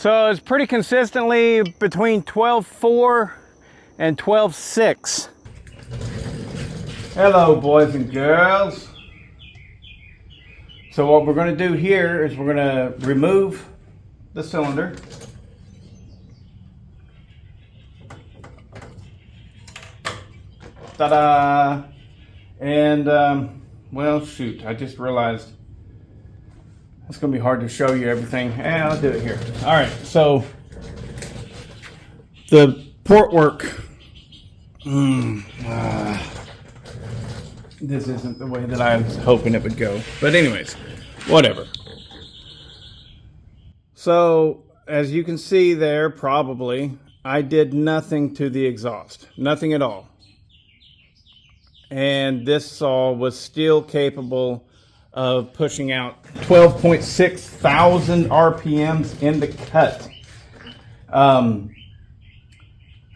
So it's pretty consistently between 12.4 and 12.6. Hello, boys and girls. So what we're going to do here is we're going to remove the cylinder. Ta-da! And, well, shoot, I just realized it's going to be hard to show you everything. I'll do it here. All right, so the port work. This isn't the way that I was hoping it would go. But anyways, whatever. So, as you can see there, probably, I did nothing to the exhaust. Nothing at all. And this saw was still capable of pushing out 12.6 thousand RPMs in the cut.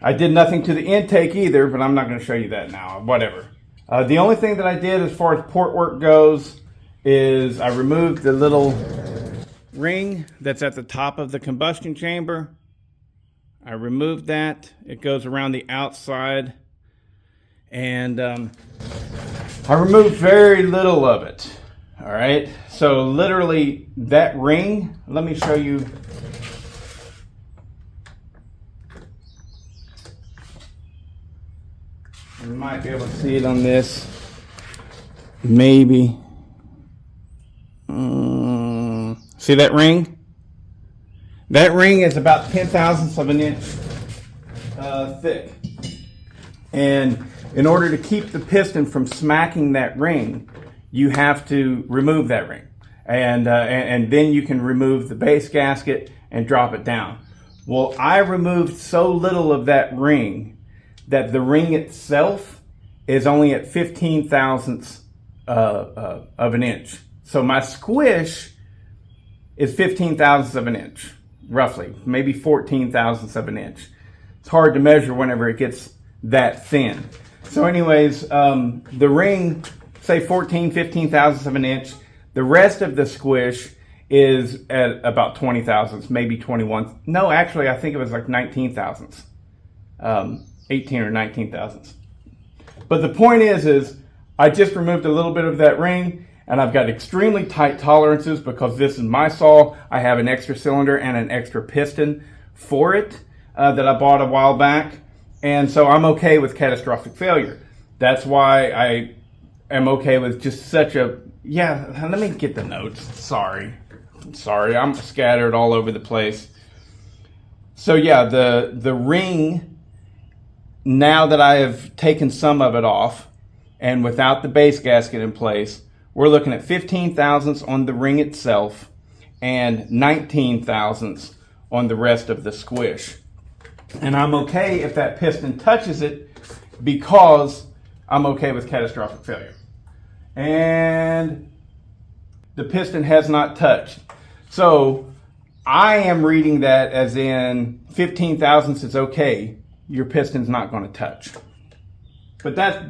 I did nothing to the intake either, but I'm not going to show you that now. Whatever. The only thing that I did as far as port work goes is I removed the little ring that's at the top of the combustion chamber. I removed that. It goes around the outside. And I removed very little of it. All right. So literally that ring, let me show you. You might be able to see it on this. Maybe. See that ring? That ring is about 0.010 of an inch thick. And in order to keep the piston from smacking that ring, you have to remove that ring. And then you can remove the base gasket and drop it down. Well, I removed so little of that ring that the ring itself is only at 15 thousandths of an inch. So my squish is 15 thousandths of an inch, roughly, maybe 14 thousandths of an inch. It's hard to measure whenever it gets that thin. So anyways, the ring, say 15 thousandths of an inch. The rest of the squish is at about 20 thousandths, maybe 21. No, actually, I think it was like 19 thousandths. 18 or 19 thousandths. But the point is I just removed a little bit of that ring, and I've got extremely tight tolerances because this is my saw. I have an extra cylinder and an extra piston for it that I bought a while back. And so I'm okay with catastrophic failure. That's why I am okay with just such a, let me get the notes. Sorry, I'm scattered all over the place. So yeah, the ring, now that I have taken some of it off and without the base gasket in place, we're looking at 15 thousandths on the ring itself and 19 thousandths on the rest of the squish. And I'm okay if that piston touches it because I'm okay with catastrophic failure. And the piston has not touched. So I am reading that as in 15 thousandths is okay. Your piston's not going to touch. But that's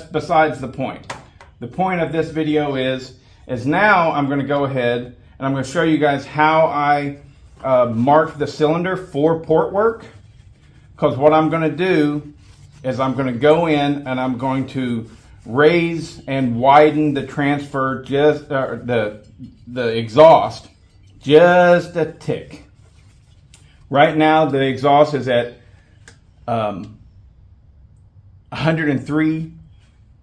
besides the point. The point of this video is now I'm going to go ahead and I'm going to show you guys how I mark the cylinder for port work. Because what I'm going to do is I'm going to go in and I'm going to raise and widen the transfer, the exhaust, just a tick. Right now the exhaust is at 103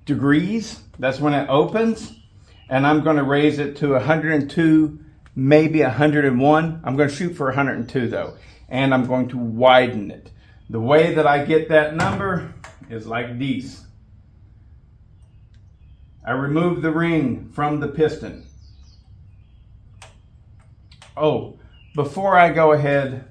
degrees. That's when it opens. And I'm going to raise it to 102, maybe 101. I'm going to shoot for 102 though. And I'm going to widen it. The way that I get that number is like this. I remove the ring from the piston. Oh, before I go ahead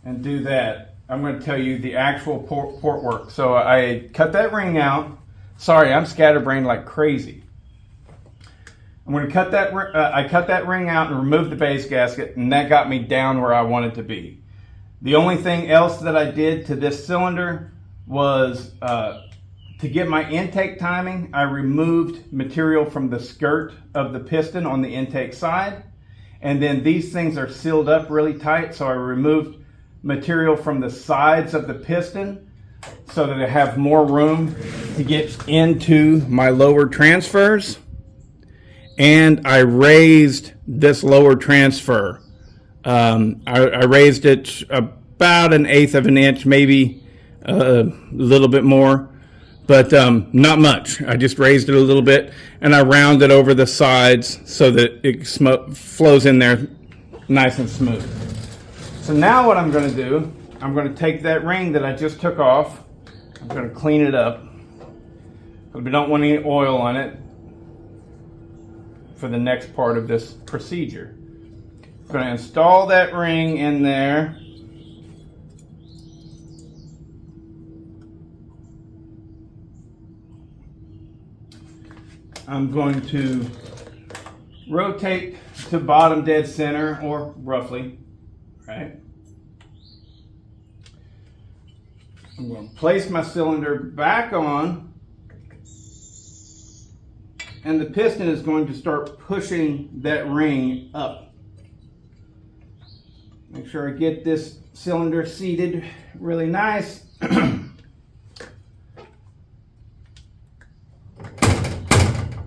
and do that, I'm going to tell you the actual port work. So I cut that ring out. Sorry, I'm scatterbrained like crazy. I'm going to cut that. I cut that ring out and remove the base gasket, and that got me down where I wanted to be. The only thing else that I did to this cylinder was to get my intake timing. I removed material from the skirt of the piston on the intake side, And then these things are sealed up really tight, so I removed material from the sides of the piston so that I have more room to get into my lower transfers. And I raised this lower transfer. I raised it about 1/8 of an inch, maybe a little bit more, but not much. I just raised it a little bit, and I rounded over the sides so that it flows in there nice and smooth. So now what I'm going to do, I'm going to take that ring that I just took off. I'm going to clean it up because we don't want any oil on it for the next part of this procedure. I'm going to install that ring in there. I'm going to rotate to bottom dead center, or roughly, right? I'm going to place my cylinder back on, and the piston is going to start pushing that ring up. Make sure I get this cylinder seated really nice.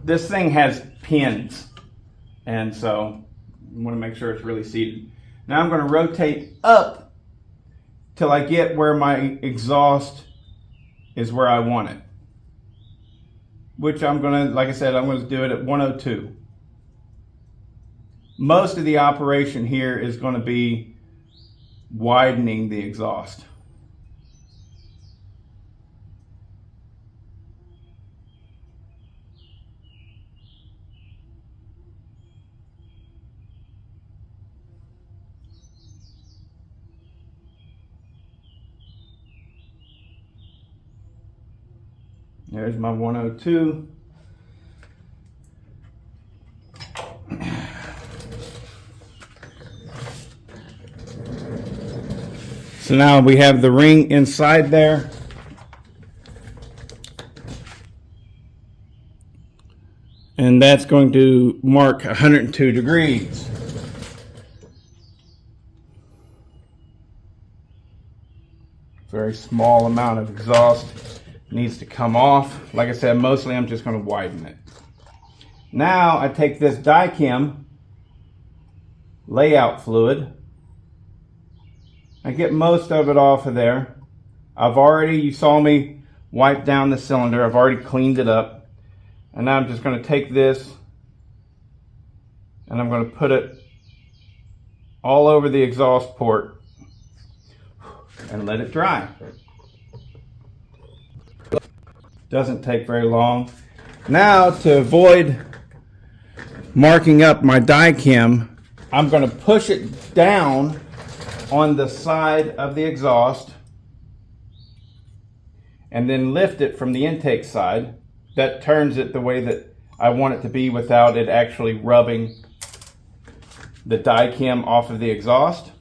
This thing has pins, and so I want to make sure it's really seated. Now I'm going to rotate up till I get where my exhaust is where I want it. Which I'm going to, like I said, I'm going to do it at 102. Most of the operation here is going to be widening the exhaust. There's my 102. So now we have the ring inside there. And that's going to mark 102 degrees. Very small amount of exhaust needs to come off. Like I said, mostly I'm just going to widen it. Now I take this Dicam layout fluid. I get most of it off of there. You saw me wipe down the cylinder. I've already cleaned it up. And now I'm just going to take this and I'm going to put it all over the exhaust port and let it dry. Doesn't take very long. Now, to avoid marking up my Dicam, I'm going to push it down on the side of the exhaust and then lift it from the intake side. That turns it the way that I want it to be without it actually rubbing the Dicam off of the exhaust.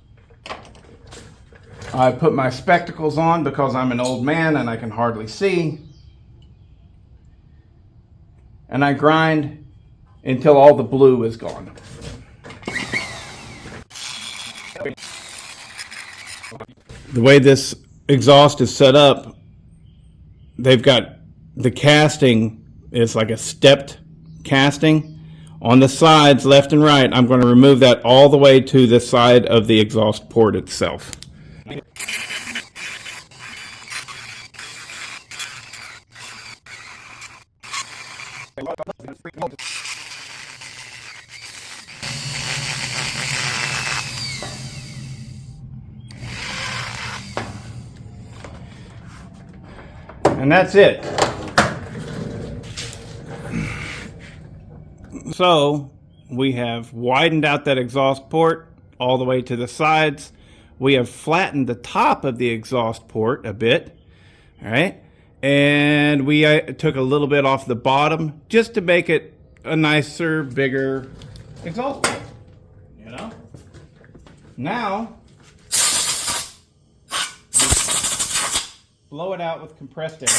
I put my spectacles on because I'm an old man and I can hardly see. And I grind until all the blue is gone. The way this exhaust is set up, they've got the casting is like a stepped casting. On the sides, left and right, I'm going to remove that all the way to the side of the exhaust port itself. And that's it. So we have widened out that exhaust port all the way to the sides. We have flattened the top of the exhaust port a bit. All right. And we took a little bit off the bottom just to make it a nicer, bigger exhaust port. You know? Now, blow it out with compressed air.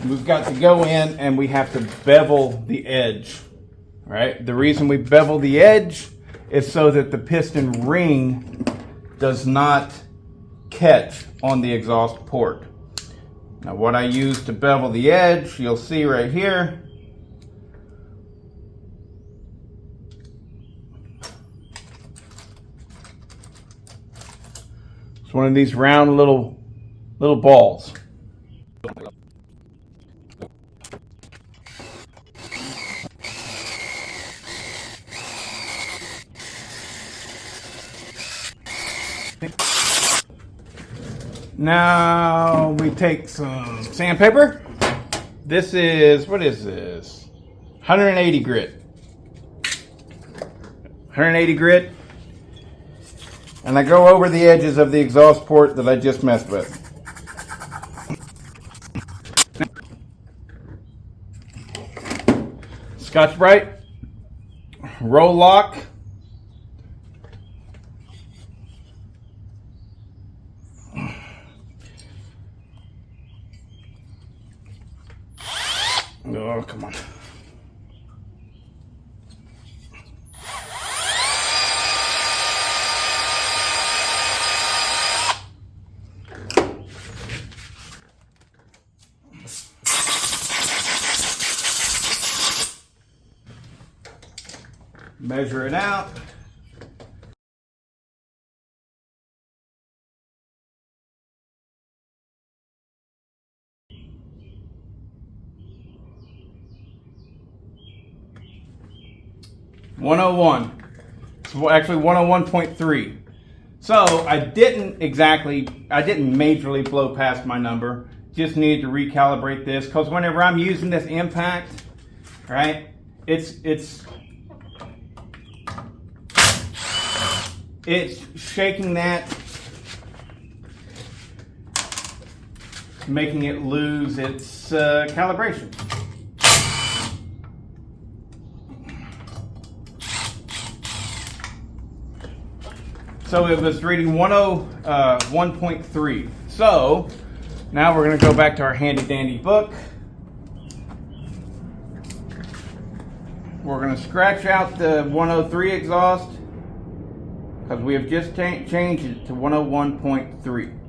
We've got to go in and we have to bevel the edge. right? The reason we bevel the edge is so that the piston ring does not catch on the exhaust port. Now what I use to bevel the edge, you'll see right here. It's one of these round little balls. Now we take some sandpaper. This is, what is this? 180 grit. 180 grit. And I go over the edges of the exhaust port that I just messed with. Scotch-Brite, roll lock, oh, come on. Measure it out. .101. It's actually 101.3. So I didn't majorly blow past my number. Just needed to recalibrate this because whenever I'm using this impact, right, it's shaking that, making it lose its calibration. So it was reading 101.3. So now we're going to go back to our handy dandy book. We're going to scratch out the 103 exhaust because we have just changed it to 101.3.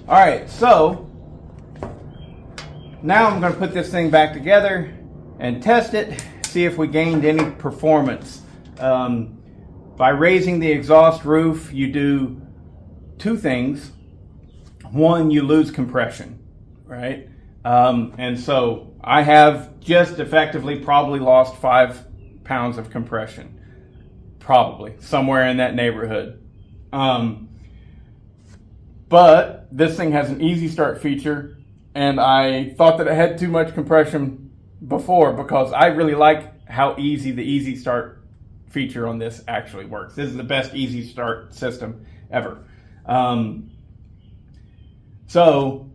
All right, so now I'm going to put this thing back together and test it, see if we gained any performance. By raising the exhaust roof, you do two things. One, you lose compression, right? And so I have just effectively probably lost 5 pounds of compression. Probably, somewhere in that neighborhood. But this thing has an easy start feature, and I thought that it had too much compression before because I really like how easy the easy start feature on this actually works. This is the best easy start system ever. So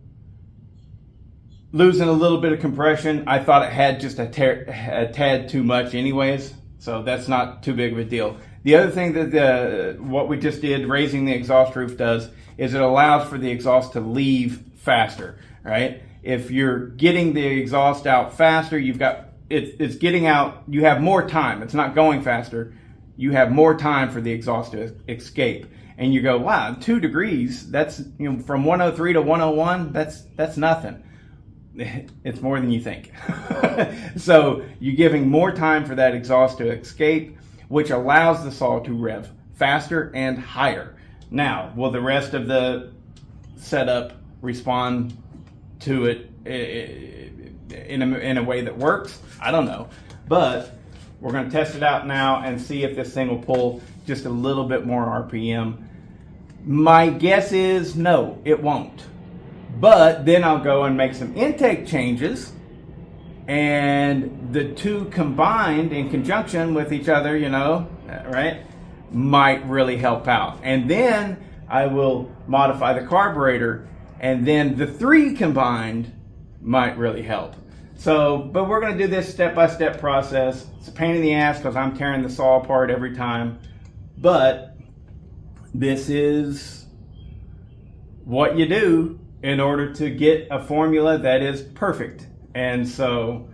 losing a little bit of compression, I thought it had just a tad too much anyways, so that's not too big of a deal. The other thing that what we just did, raising the exhaust roof, does is it allows for the exhaust to leave faster, right? If you're getting the exhaust out faster, it's getting out, you have more time. It's not going faster. You have more time for the exhaust to escape. And you go, wow, 2 degrees, that's, from 103 to 101, that's nothing. It's more than you think. So you're giving more time for that exhaust to escape, which allows the saw to rev faster and higher. Now, will the rest of the setup respond to it in a way that works? I don't know, but we're going to test it out now and see if this thing will pull just a little bit more RPM. My guess is no, it won't. But then I'll go and make some intake changes, and the two combined in conjunction with each other, right, might really help out. And then I will modify the carburetor, and then the 3 combined might really help. So, but we're going to do this step-by-step process. It's a pain in the ass because I'm tearing the saw apart every time. But this is what you do in order to get a formula that is perfect. And so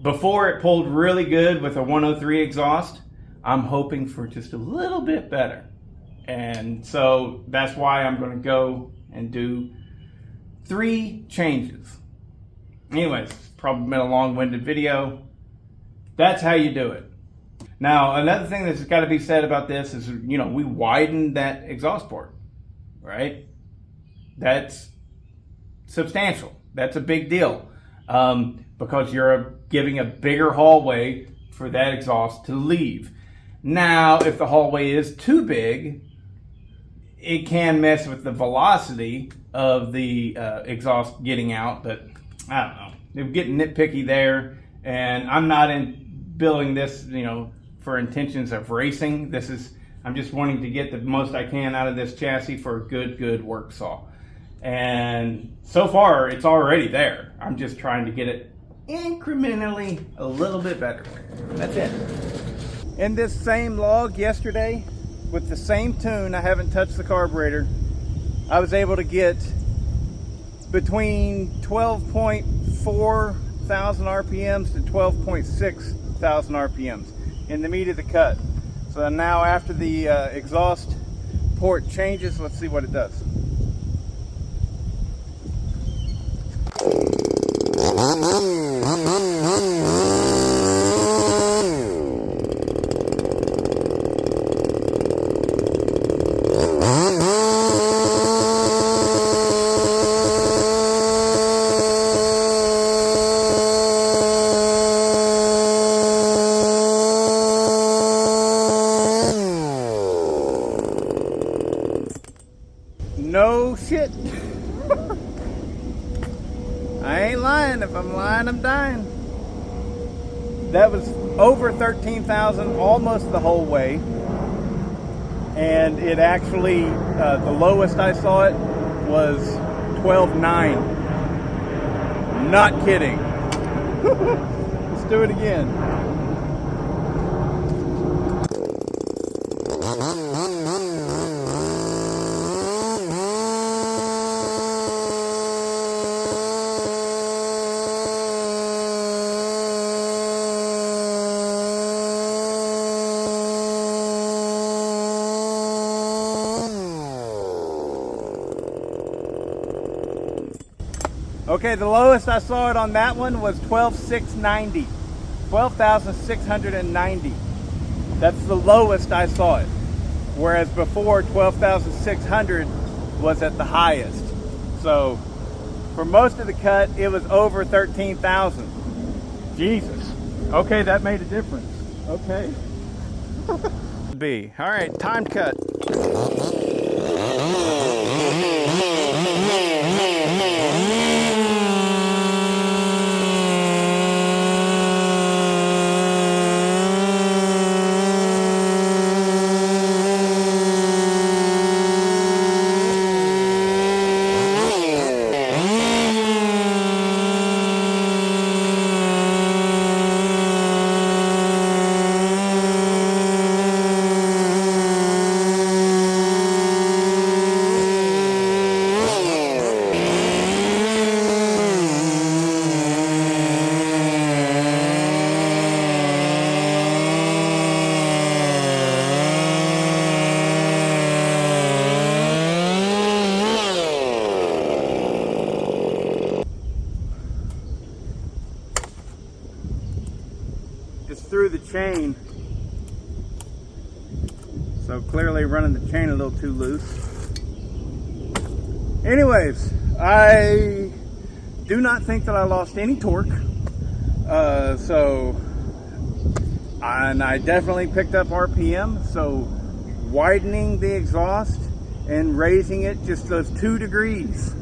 before it pulled really good with a 103 exhaust, I'm hoping for just a little bit better. And so that's why I'm going to go and do 3 changes. Anyways, probably been a long-winded video. That's how you do it. Now, another thing that's got to be said about this is, you know, we widened that exhaust port, right? That's substantial. That's a big deal, because you're giving a bigger hallway for that exhaust to leave. Now, if the hallway is too big, it can mess with the velocity of the exhaust getting out, but I don't know. They're getting nitpicky there, and I'm not in building this, you know, for intentions of racing. I'm just wanting to get the most I can out of this chassis for a good work saw. And so far, it's already there. I'm just trying to get it incrementally a little bit better. That's it. In this same log yesterday, with the same tune, I haven't touched the carburetor, I was able to get between 12.4 thousand RPMs to 12.6 thousand RPMs in the meat of the cut. So now after the exhaust port changes, let's see what it does. No shit. I ain't lying. If I'm lying, I'm dying. That was over 13,000 almost the whole way. And it actually, the lowest I saw it was 12.9. Not kidding. Let's do it again. Okay, the lowest I saw it on that one was 12,690. 12,690. That's the lowest I saw it. Whereas before, 12,600 was at the highest. So for most of the cut, it was over 13,000. Jesus. Okay, that made a difference. Okay. B. All right, timed cut. Through the chain, so clearly running the chain a little too loose. Anyways, I do not think that I lost any torque, and I definitely picked up RPM, so widening the exhaust and raising it just those 2 degrees.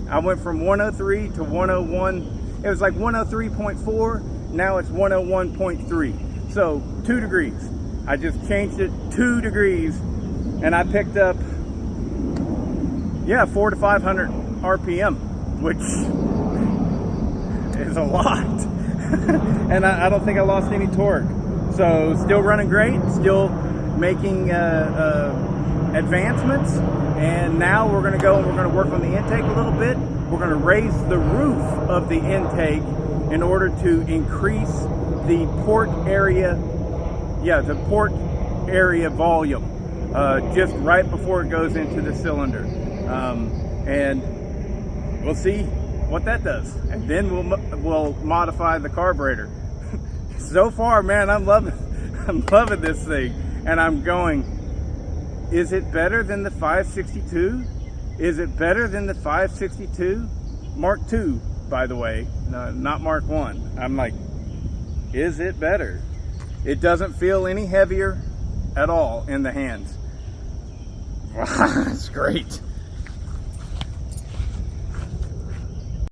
I went from 103 to 101. It was like 103.4. Now it's 101.3. So 2 degrees. I just changed it 2 degrees, and I picked up, 400 to 500 RPM, which is a lot. And I don't think I lost any torque. So still running great, still making advancements. And now we're gonna go and we're gonna work on the intake a little bit. We're gonna raise the roof of the intake in order to increase the port area, the port area volume, just right before it goes into the cylinder. And we'll see what that does. And then we'll modify the carburetor. So far, man, I'm loving this thing. And I'm going, is it better than the 562? Is it better than the 562? Mark II, by the way, not Mark I. I'm like, is it better? It doesn't feel any heavier at all in the hands. It's great.